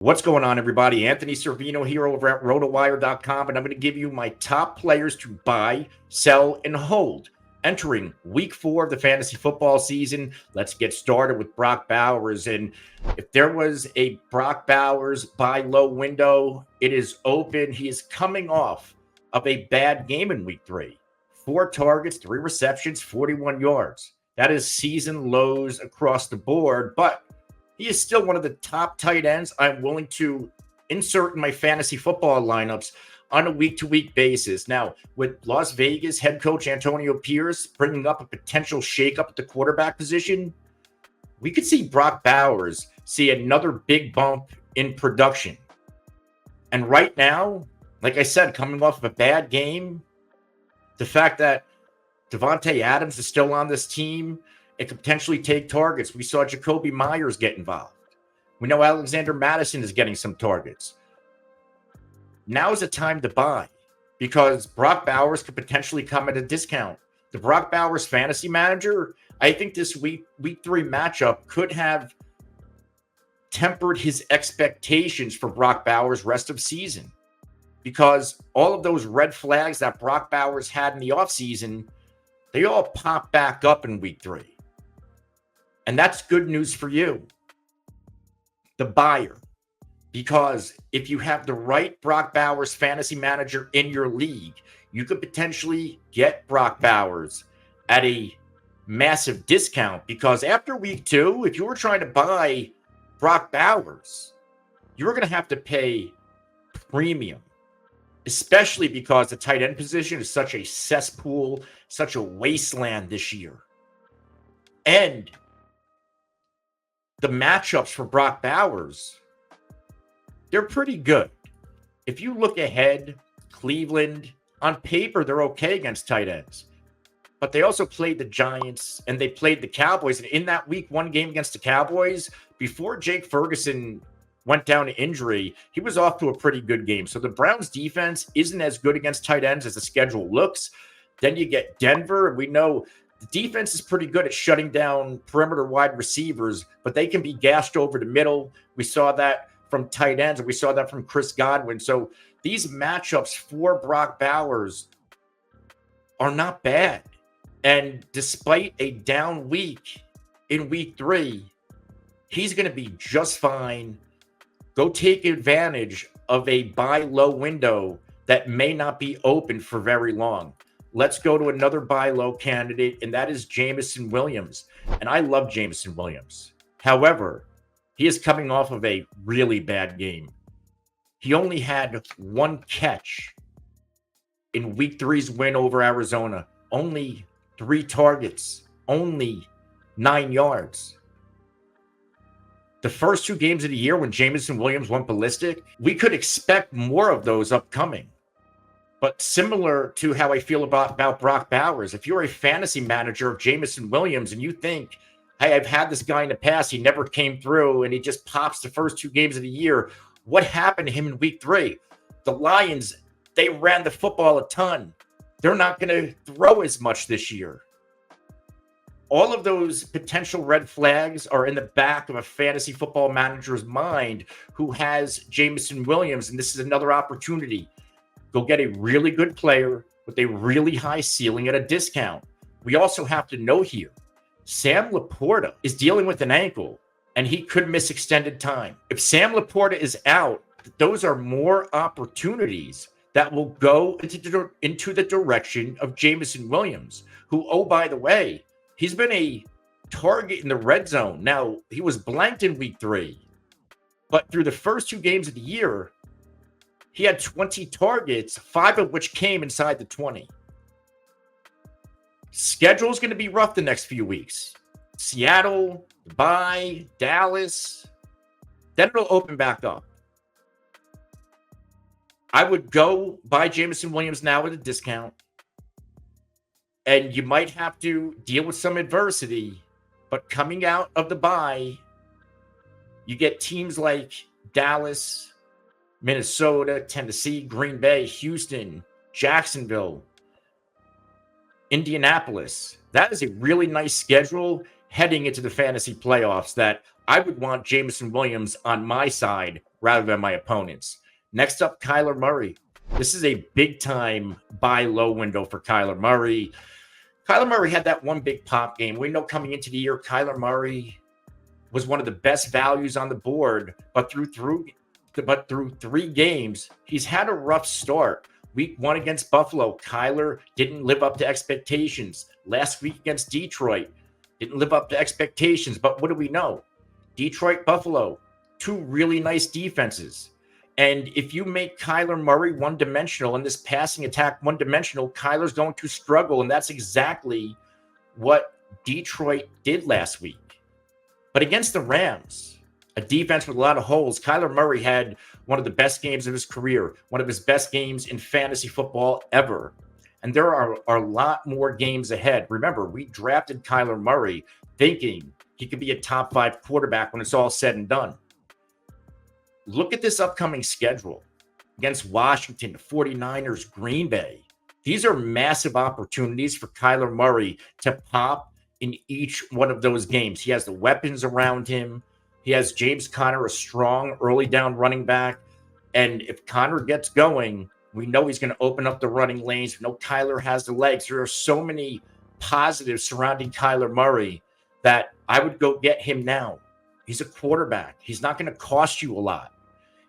What's going on, everybody? Anthony Cervino here over at RotoWire.com, and I'm going to give you my top players to buy, sell, and hold entering Week 4 of the fantasy football season. Let's get started with Brock Bowers. And if there was a Brock Bowers buy low window, it is open. He is coming off of a bad game in Week 3. 4 targets, 3 receptions, 41 yards. That is season lows across the board, but he is still one of the top tight ends I'm willing to insert in my fantasy football lineups on a week-to-week basis. Now, with Las Vegas head coach Antonio Pierce bringing up a potential shakeup at the quarterback position, we could see Brock Bowers see another big bump in production. And right now, like I said, coming off of a bad game, the fact that Devontae Adams is still on this team, it could potentially take targets. We saw Jacoby Myers get involved. We know Alexander Madison is getting some targets. Now is the time to buy because Brock Bowers could potentially come at a discount. The Brock Bowers fantasy manager, I think this week 3 matchup could have tempered his expectations for Brock Bowers rest of season because all of those red flags that Brock Bowers had in the offseason, they all pop back up in Week 3. And that's good news for you, the buyer, because if you have the right Brock Bowers fantasy manager in your league, you could potentially get Brock Bowers at a massive discount because after Week 2, if you were trying to buy Brock Bowers, you were going to have to pay premium, especially because the tight end position is such a cesspool, such a wasteland this year. And the matchups for Brock Bowers, they're pretty good. If you look ahead, Cleveland, on paper, they're okay against tight ends. But they also played the Giants and they played the Cowboys. And in that Week 1 game against the Cowboys, before Jake Ferguson went down to injury, he was off to a pretty good game. So the Browns defense isn't as good against tight ends as the schedule looks. Then you get Denver, and we know the defense is pretty good at shutting down perimeter wide receivers, but they can be gashed over the middle. We saw that from tight ends, and we saw that from Chris Godwin. So these matchups for Brock Bowers are not bad. And despite a down week in Week 3, he's going to be just fine. Go take advantage of a buy low window that may not be open for very long. Let's go to another buy low candidate, and that is Jameson Williams. And I love Jameson Williams. However, he is coming off of a really bad game. He only had 1 catch in Week 3's win over Arizona. Only 3 targets, only 9 yards. The first 2 games of the year when Jameson Williams went ballistic, we could expect more of those upcoming. But similar to how I feel about Brock Bowers, if you're a fantasy manager of Jameson Williams and you think, hey, I've had this guy in the past, he never came through, and he just pops the first 2 games of the year, what happened to him in Week 3? The Lions, they ran the football a ton. They're not going to throw as much this year. All of those potential red flags are in the back of a fantasy football manager's mind who has Jameson Williams, and this is another opportunity. Go get a really good player with a really high ceiling at a discount. We also have to know here, Sam Laporta is dealing with an ankle, and he could miss extended time. If Sam Laporta is out, those are more opportunities that will go into the direction of Jameson Williams, who, oh, by the way, he's been a target in the red zone. Now, he was blanked in Week 3, but through the first 2 games of the year, he had 20 targets, 5 of which came inside the 20. Schedule is going to be rough the next few weeks. Seattle, bye, Dallas. Then it'll open back up. I would go buy Jameson Williams now at a discount. And you might have to deal with some adversity. But coming out of the bye, you get teams like Dallas, Minnesota, Tennessee, Green Bay, Houston, Jacksonville, Indianapolis. That is a really nice schedule heading into the fantasy playoffs that I would want Jameson Williams on my side rather than my opponents. Next up, Kyler Murray. This is a big-time buy low window for Kyler Murray. Kyler Murray had that one big pop game. We know coming into the year, Kyler Murray was one of the best values on the board, but through 3 games, he's had a rough start. Week 1 against Buffalo, Kyler didn't live up to expectations. Last week against Detroit, didn't live up to expectations. But what do we know? Detroit, Buffalo, 2 really nice defenses. And if you make Kyler Murray one-dimensional and this passing attack one-dimensional, Kyler's going to struggle. And that's exactly what Detroit did last week. But against the Rams, a defense with a lot of holes, Kyler Murray had one of the best games of his career, one of his best games in fantasy football ever. And there are a lot more games ahead. Remember, we drafted Kyler Murray thinking he could be a top 5 quarterback when it's all said and done. Look at this upcoming schedule against Washington, the 49ers, Green Bay. These are massive opportunities for Kyler Murray to pop in each one of those games. He has the weapons around him. He has James Conner, a strong early down running back. And if Conner gets going, we know he's going to open up the running lanes. We know Kyler has the legs. There are so many positives surrounding Kyler Murray that I would go get him now. He's a quarterback. He's not going to cost you a lot.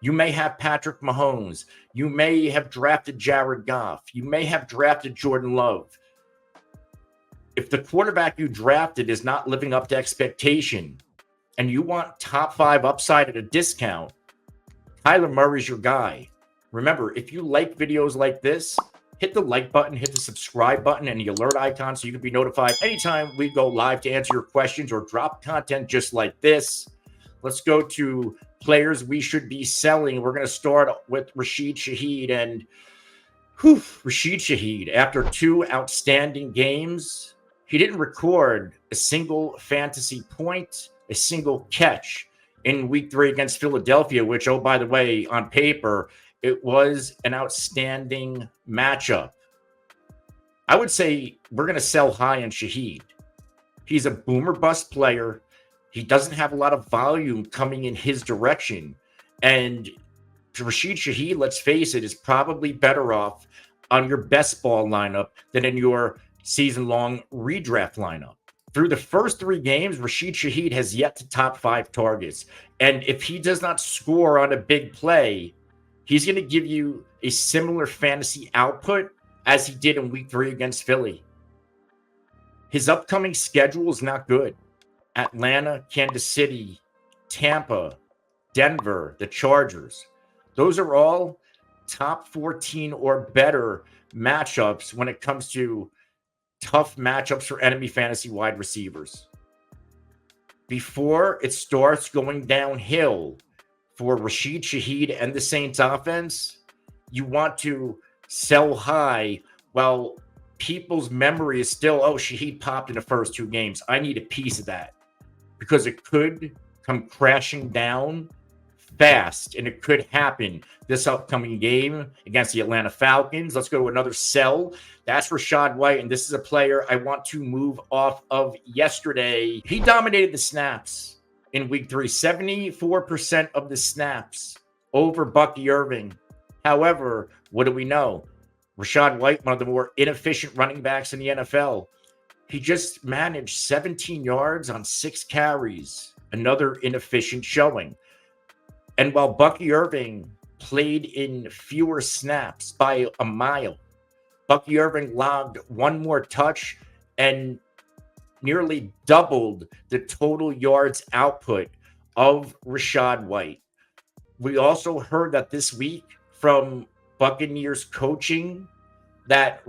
You may have Patrick Mahomes. You may have drafted Jared Goff. You may have drafted Jordan Love. If the quarterback you drafted is not living up to expectation and you want top 5 upside at a discount, Kyler Murray's your guy. Remember, if you like videos like this, hit the like button, hit the subscribe button, and the alert icon so you can be notified anytime we go live to answer your questions or drop content just like this. Let's go to players we should be selling. We're going to start with Rashid Shaheed. And Rashid Shaheed, after 2 outstanding games, he didn't record a single fantasy point, a single catch in week 3 against Philadelphia, which, oh, by the way, on paper, it was an outstanding matchup. I would say we're going to sell high on Shaheed. He's a boomer bust player. He doesn't have a lot of volume coming in his direction. And Rashid Shaheed, let's face it, is probably better off on your best ball lineup than in your season-long redraft lineup. Through the first 3 games, Rashid Shaheed has yet to top 5 targets. And if he does not score on a big play, he's going to give you a similar fantasy output as he did in week 3 against Philly. His upcoming schedule is not good. Atlanta, Kansas City, Tampa, Denver, the Chargers. Those are all top 14 or better matchups when it comes to tough matchups for enemy fantasy wide receivers. Before it starts going downhill for Rashid Shaheed and the Saints offense, you want to sell high while people's memory is still, oh, Shaheed popped in the first 2 games. I need a piece of that because it could come crashing down fast, and it could happen this upcoming game against the Atlanta Falcons. Let's go to another sell. That's Rachaad White, and this is a player I want to move off of yesterday. He dominated the snaps in week 3, 74% of the snaps over Bucky Irving. However, what do we know? Rachaad White, one of the more inefficient running backs in the NFL. He just managed 17 yards on 6 carries, another inefficient showing. And while Bucky Irving played in fewer snaps by a mile, Bucky Irving logged 1 more touch and nearly doubled the total yards output of Rachaad White. We also heard that this week from Buccaneers coaching that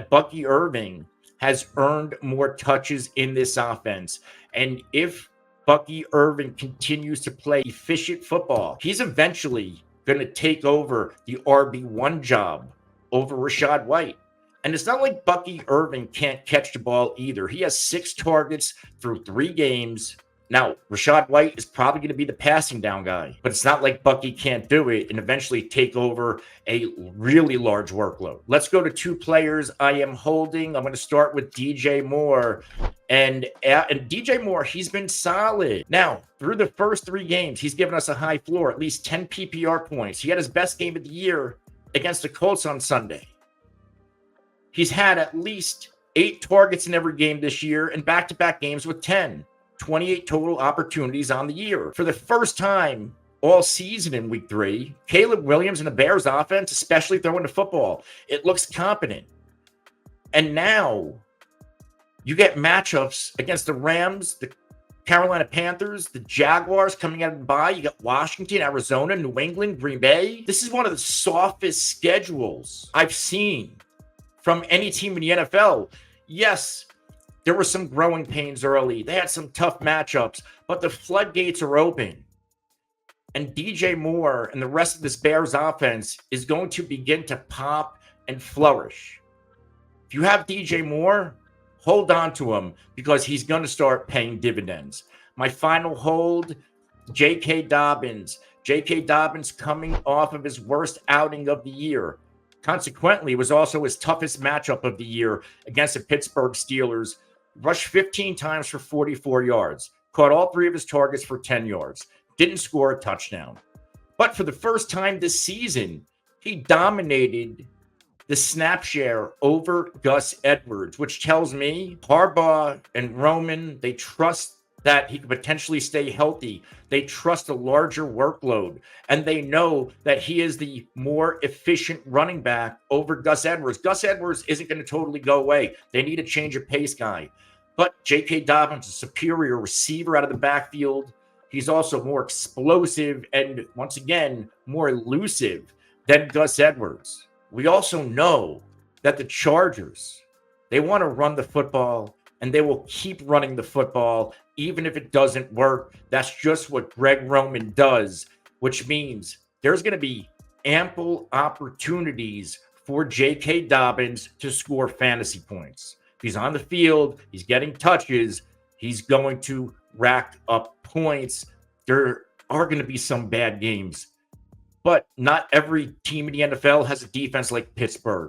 Bucky Irving has earned more touches in this offense. And if Bucky Irving continues to play efficient football, he's eventually going to take over the RB1 job over Rachaad White. And it's not like Bucky Irving can't catch the ball either. He has 6 targets through 3 games. Now, Rachaad White is probably going to be the passing down guy, but it's not like Bucky can't do it and eventually take over a really large workload. Let's go to 2 players I am holding. I'm going to start with DJ Moore. And DJ Moore, he's been solid. Now, through the first 3 games, he's given us a high floor, at least 10 PPR points. He had his best game of the year against the Colts on Sunday. He's had at least 8 targets in every game this year and back-to-back games with 10. 28 total opportunities on the year. For the first time all season in week 3, Caleb Williams and the Bears offense, especially throwing the football, it looks competent. And now you get matchups against the Rams, the Carolina Panthers, the Jaguars coming out of the bye. You got Washington, Arizona, New England, Green Bay. This is one of the softest schedules I've seen from any team in the NFL. Yes, there were some growing pains early. They had some tough matchups, but the floodgates are open. And DJ Moore and the rest of this Bears offense is going to begin to pop and flourish. If you have DJ Moore, hold on to him because he's going to start paying dividends. My final hold, J.K. Dobbins. J.K. Dobbins coming off of his worst outing of the year. Consequently, it was also his toughest matchup of the year against the Pittsburgh Steelers. Rushed 15 times for 44 yards. Caught all 3 of his targets for 10 yards. Didn't score a touchdown. But for the first time this season, he dominated the snap share over Gus Edwards, which tells me Harbaugh and Roman, they trust that he could potentially stay healthy. They trust a larger workload, and they know that he is the more efficient running back over Gus Edwards. Gus Edwards isn't going to totally go away. They need a change of pace guy. But J.K. Dobbins, a superior receiver out of the backfield. He's also more explosive and, once again, more elusive than Gus Edwards. We also know that the Chargers, they want to run the football, and they will keep running the football even if it doesn't work. That's just what Greg Roman does, which means there's going to be ample opportunities for J.K. Dobbins to score fantasy points. If he's on the field, he's getting touches, he's going to rack up points. There are going to be some bad games, but not every team in the NFL has a defense like Pittsburgh.